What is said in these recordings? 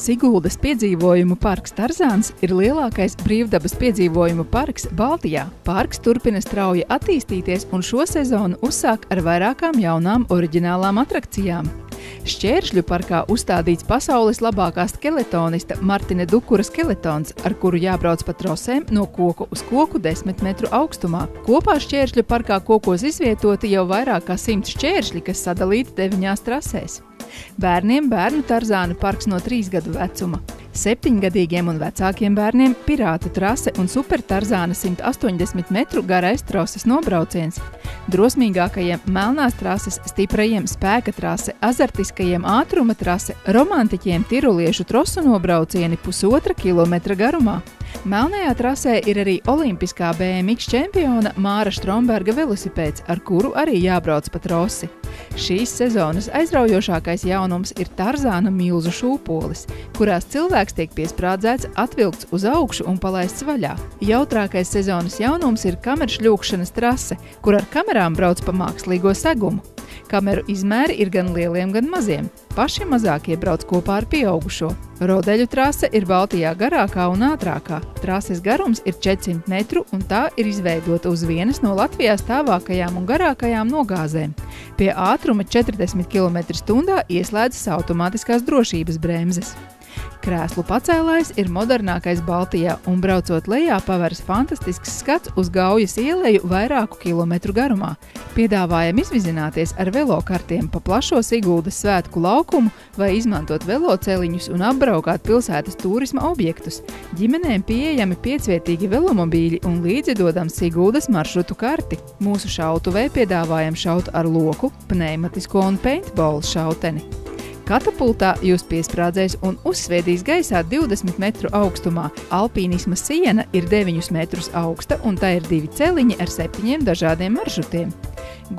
Siguldas piedzīvojumu parks Tarzāns ir lielākais brīvdabas piedzīvojumu parks Baltijā. Parks turpina strauji attīstīties un šo sezonu uzsāk ar vairākām jaunām oriģinālām atrakcijām. Šķēršļu parkā uzstādīts pasaules labākā skeletonista Martina Dukura skeletons, ar kuru jābrauc pa trosēm no koku uz koku 10 metru augstumā. Kopā Šķēršļu parkā kokos izvietoti jau vairāk kā 100 šķēršļi, kas sadalīti 9 trasēs. Bērniem bērnu Tarzāna parks no 3 gadu vecuma. 7-gadīgiem un vecākiem bērniem pirātu trase un super Tarzāna 180 metru garais troses nobrauciens. Drosmīgākajiem melnās trases, stiprajiem spēka trase, azartiskajiem ātruma trase, romantiķiem tiroliešu trosu nobraucieni 1,5 kilometra garumā. Melnajā trasē ir arī olimpiskā BMX čempiona Māra Štromberga velosipēds, ar kuru arī jābrauc pa trosi. Šīs sezonas aizraujošākais jaunums ir Tarzāna milzu šūpolis, kurās cilvēks tiek piesprādzēts, atvilkts uz augšu un palaists vaļā. Jautrākais sezonas jaunums ir kameru šļūkšanas trase, kur ar kamerām brauc pa mākslīgo segumu. Kameru izmēri ir gan lieliem, gan maziem. Paši mazākie brauc kopā ar pieaugušo. Rodeļu trase ir Baltijā garākā un ātrākā. Trases garums ir 400 metru un tā ir izveidota uz vienas no Latvijā stāvākajām un garākajām nogāzēm. Pie ātruma 40 km/h ieslēdzas automātiskās drošības bremzes. Krēslu pacēlājs ir modernākais Baltijā un braucot lejā paveras fantastisks skats uz Gaujas ieleju vairāku kilometru garumā. Piedāvājam izvizināties ar velokartiem pa plašo Siguldas svētku laukumu vai izmantot veloceliņus un apbraukāt pilsētas turisma objektus. Ģimenēm pieejami 5-vietīgi velomobīļi un līdzi dodam Siguldas maršrutu karti. Mūsu šautuvē piedāvājam šaut ar loku, pneimatisko un paintball šauteni. Katapultā jūs piesprādzēs un uzsviedīs gaisā 20 metru augstumā. Alpīnisma siena ir 9 metrus augsta un tā ir 2 celiņi ar 7 dažādiem maršrutiem.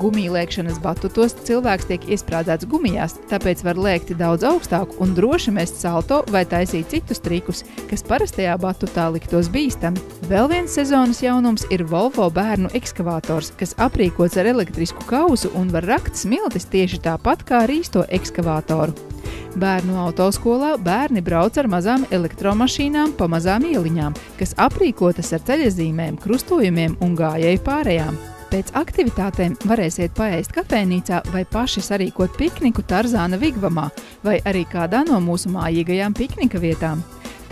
Gumijlēkšanas batutos cilvēks tiek iesprādzēts gumijās, tāpēc var lēkt daudz augstāku un droši mest salto vai taisīt citus trikus, kas parastajā batutā liktos bīstami. Vēl viens sezonas jaunums ir Volvo bērnu ekskavators, kas aprīkots ar elektrisku kausu un var rakt smiltis tieši tāpat kā ar īsto ekskavatoru. Bērnu autoskolā bērni brauc ar mazām elektromašīnām pa mazām ieliņām, kas aprīkotas ar ceļazīmēm, krustojumiem un gājēju pārējām. Pēc aktivitātēm varēsiet paēst kafejnīcā vai paši sarīkot pikniku Tarzāna vigvamā vai arī kādā no mūsu mājīgajām piknika vietām.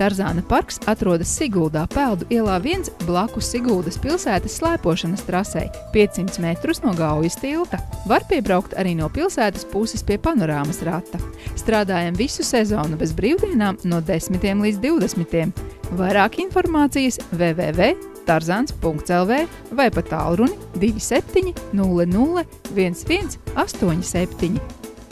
Tarzāna parks atrodas Siguldā, Peldu ielā 1 blakus Siguldas pilsētas slēpošanas trasei, 500 metrus no Gaujas tilta. Var piebraukt arī no pilsētas puses pie panorāmas rata. Strādājam visu sezonu bez brīvdienām no 10 līdz 20. Vairāk informācijas www.tarzans.lv vai pa tālruni 27 00 11 87.